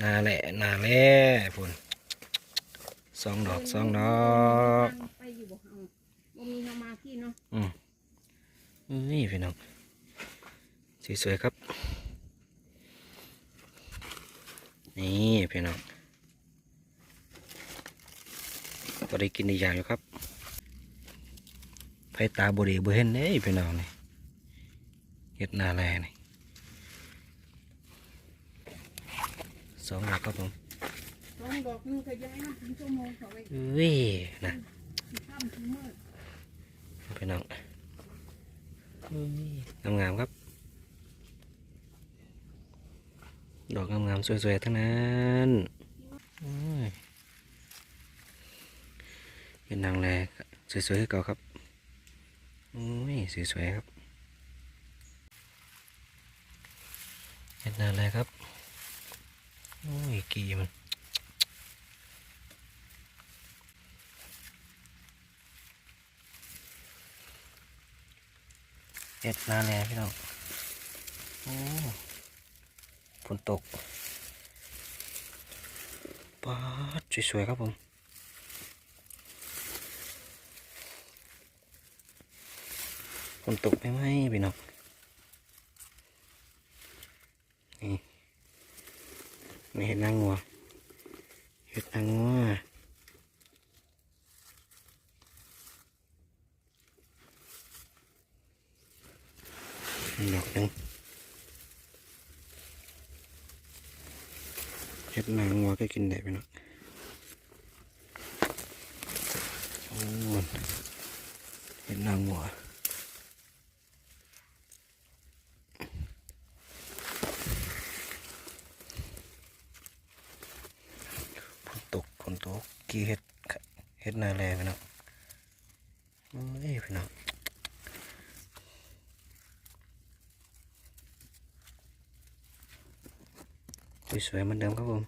นาแหละนาแหละพุ่น2 ดอกไปอยู่บ่เอาบ่มีเฮามาพี่เนาะนี่พี่น้องสวยๆครับนี่พี่น้องก็ได้กินอีกอย่างอยู่ครับไผ่ตาบดีบ่เห็นเด้พี่น้องนี่เห็ดนาแลนี่2 ดอกครับผม2 ดอกนึงก็ย้ายมาถึงชั่วโมงเขาไป อุ้ยนะ ค่ำถึงมื้อ พี่น้องงามๆครับดอกงามๆสวยๆทั้งนั้นเป็นนางแลสวยๆให้เก่าครับโอ้ยสวยๆครับเห็ดนาแลครับโอ้ยกีมันเห็ดนาแลพี่น้องโอ้ฝนตกป๊าดสวยๆครับผมฝนตกไม่ไหมพี่น้องนี่ไม่เห็นนางงัวเห็ดนางงัวดอกหนึ่งเห็ดนางงัวก็กินได้พี่น้องโอ้เห็ดนางงัวฝนตกกี่เห็ดนาแลพี่น้องโอ้ยพี่น้องสวยๆเหมือนเดิมครับผม